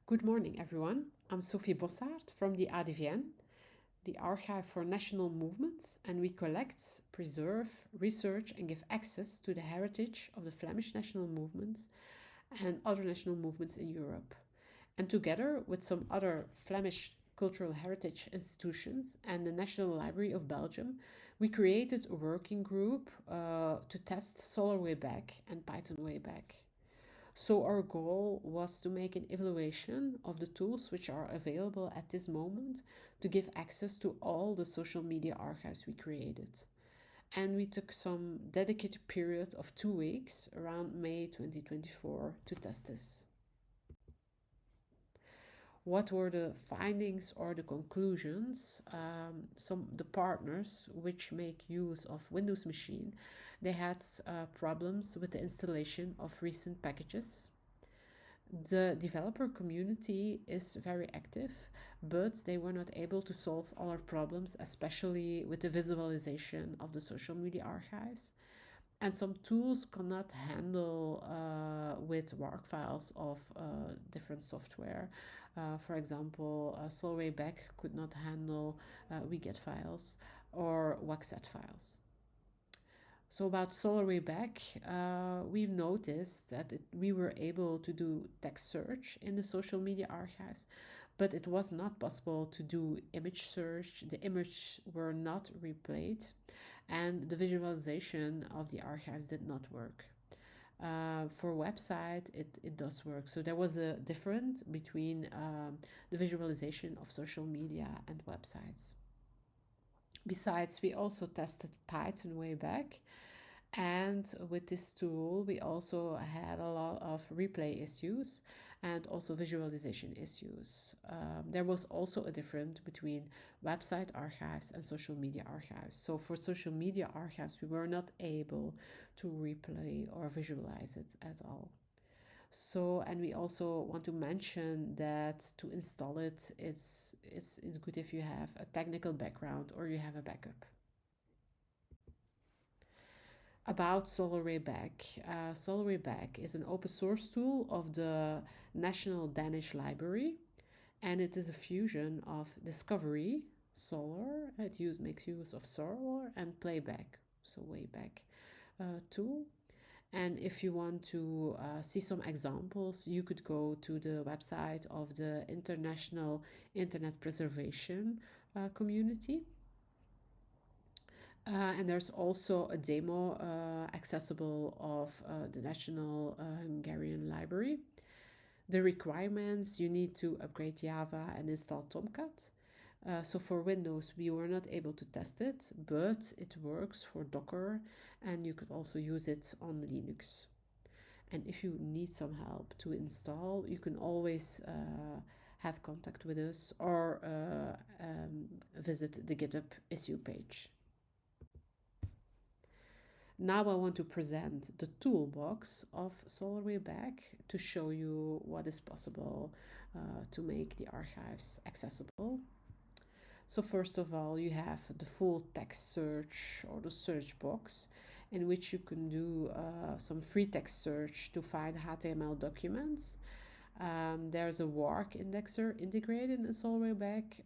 Good morning, everyone. I'm Sophie Bossart from the ADVN, the Archive for National Movements, and we collect, preserve, research, and give access to the heritage of the Flemish national movements and other national movements in Europe. And together with some other Flemish cultural heritage institutions and the National Library of Belgium, we created a working group to test SolrWayback and Pywb. So our goal was to make an evaluation of the tools which are available at this moment to give access to all the social media archives we created. And we took some dedicated period of 2 weeks around May 2024 to test this. What were the findings or the conclusions? The partners which make use of Windows machine, they had problems with the installation of recent packages. The developer community is very active, but they were not able to solve all our problems, especially with the visualization of the social media archives. And some tools cannot handle with WARC files of different software. For example, SolrWayback could not handle WeGet files or WACSAT files. So about SolrWayback, we've noticed that we were able to do text search in the social media archives, but it was not possible to do image search. The images were not replayed, and the visualization of the archives did not work. For website, it does work. So there was a difference between the visualization of social media and websites. Besides, we also tested Pywb, and with this tool, we also had a lot of replay issues and also visualization issues. There was also a difference between website archives and social media archives. So for social media archives, we were not able to replay or visualize it at all. So, and we also want to mention that to install it, it's good if you have a technical background or you have a backup. About SolrWayback. SolrWayback is an open source tool of the National Danish Library, and it is a fusion of discovery, Solr, makes use of Solr, and playback, so Wayback tool. And if you want to see some examples, you could go to the website of the International Internet Preservation Community. And there's also a demo accessible of the National Hungarian Library. The requirements: you need to upgrade Java and install Tomcat. So for Windows, we were not able to test it, but it works for Docker, and you could also use it on Linux. And if you need some help to install, you can always have contact with us or visit the GitHub issue page. Now I want to present the toolbox of SolrWayback to show you what is possible to make the archives accessible. So first of all, you have the full text search or the search box, in which you can do some free text search to find HTML documents. There's a WARC indexer integrated in SolrWayback,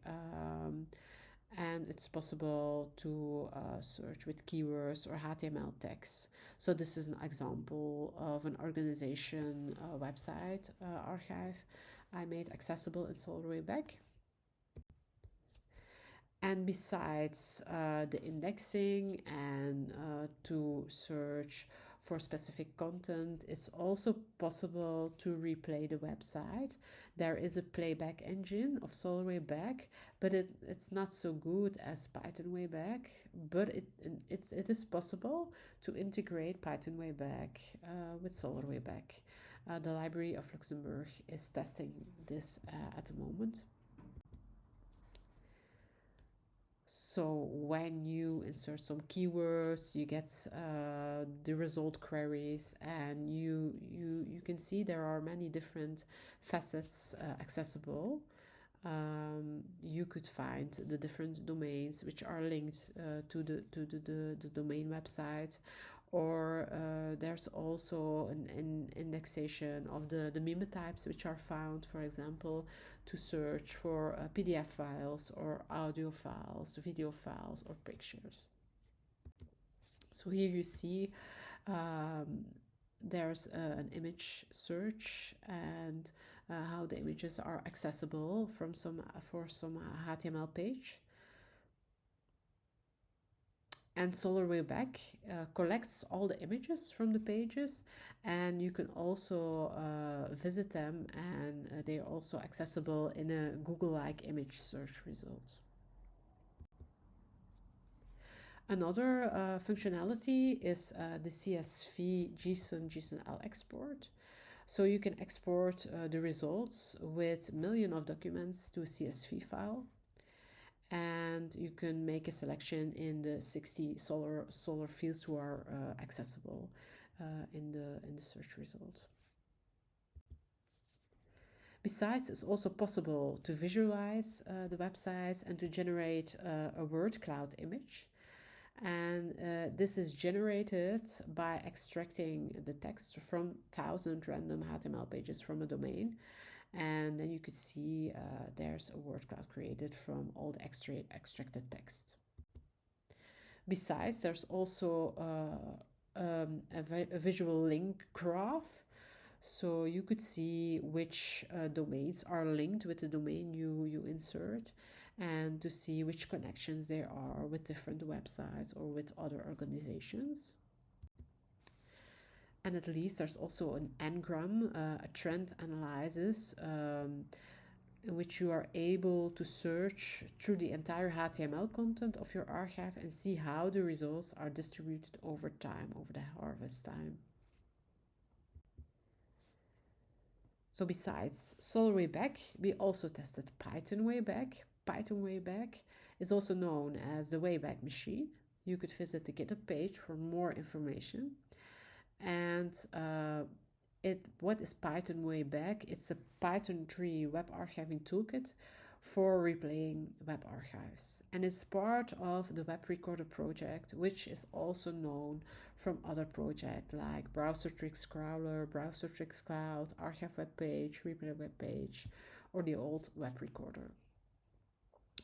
and it's possible to search with keywords or HTML text. So this is an example of an organization website archive I made accessible in SolrWayback. And besides the indexing and to search for specific content, it's also possible to replay the website. There is a playback engine of SolrWayback, but it's not so good as Pywb, but it is possible to integrate Pywb with SolrWayback. The Library of Luxembourg is testing this at the moment. So when you insert some keywords, you get the result queries, and you can see there are many different facets accessible. You could find the different domains which are linked to the domain website, Or there's also an indexation of the meme types which are found, for example, to search for PDF files or audio files, video files, or pictures. So here you see there's an image search and how the images are accessible for some HTML page. And SolrWayback collects all the images from the pages, and you can also visit them, and they're also accessible in a Google-like image search result. Another functionality is the CSV JSON-JSON-L export. So you can export the results with millions of documents to a CSV file. And you can make a selection in the 60 Solr fields who are accessible in the search result. Besides, it's also possible to visualize the websites and to generate a word cloud image. And this is generated by extracting the text from 1,000 random HTML pages from a domain. And then you could see there's a word cloud created from all the extracted text. Besides, there's also a visual link graph. So you could see which domains are linked with the domain you insert, and to see which connections there are with different websites or with other organizations. And at least there's also an n-gram, a trend analysis, in which you are able to search through the entire HTML content of your archive and see how the results are distributed over time, over the harvest time. So besides SolrWayback, we also tested Pythonwayback. Pythonwayback is also known as the Wayback Machine. You could visit the GitHub page for more information. And what is Pythonwayback? It's a Python 3 web archiving toolkit for replaying web archives. And it's part of the Web Recorder project, which is also known from other projects like Browser Tricks Crawler, Browser Tricks Cloud, Archive Web Page, Replay Web Page, or the old Web Recorder.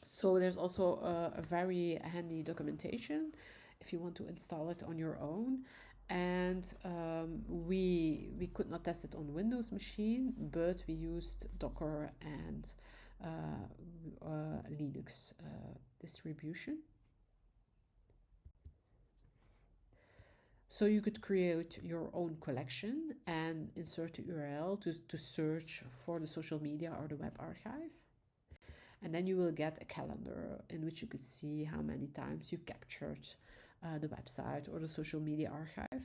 So there's also a very handy documentation if you want to install it on your own. And we could not test it on Windows machine, but we used Docker and Linux distribution. So you could create your own collection and insert the URL to search for the social media or the web archive. And then you will get a calendar in which you could see how many times you captured the website or the social media archive.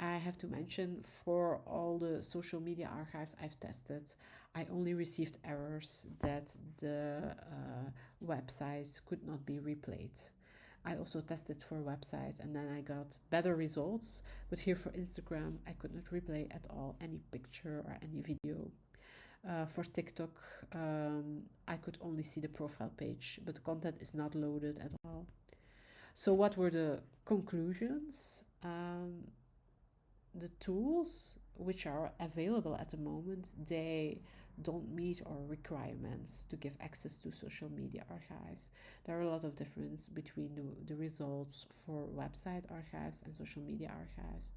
I have to mention, for all the social media archives I've tested, I only received errors that the websites could not be replayed. I also tested for websites and then I got better results, but here for Instagram I could not replay at all any picture or any video. For TikTok, I could only see the profile page, but the content is not loaded at all. So what were the conclusions? The tools which are available at the moment, they don't meet our requirements to give access to social media archives. There are a lot of difference between the results for website archives and social media archives.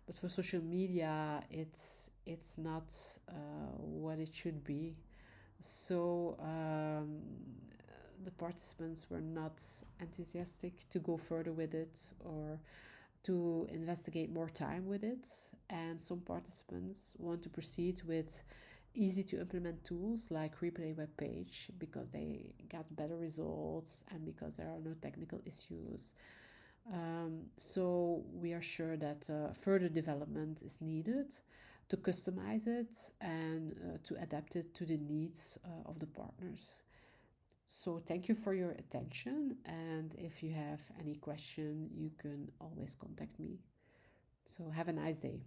But for social media, it's not what it should be. So the participants were not enthusiastic to go further with it or to investigate more time with it. And some participants want to proceed with easy to implement tools like Replay Web Page because they got better results and because there are no technical issues. So we are sure that further development is needed to customize it and to adapt it to the needs of the partners. So thank you for your attention, and if you have any question, you can always contact me. So have a nice day.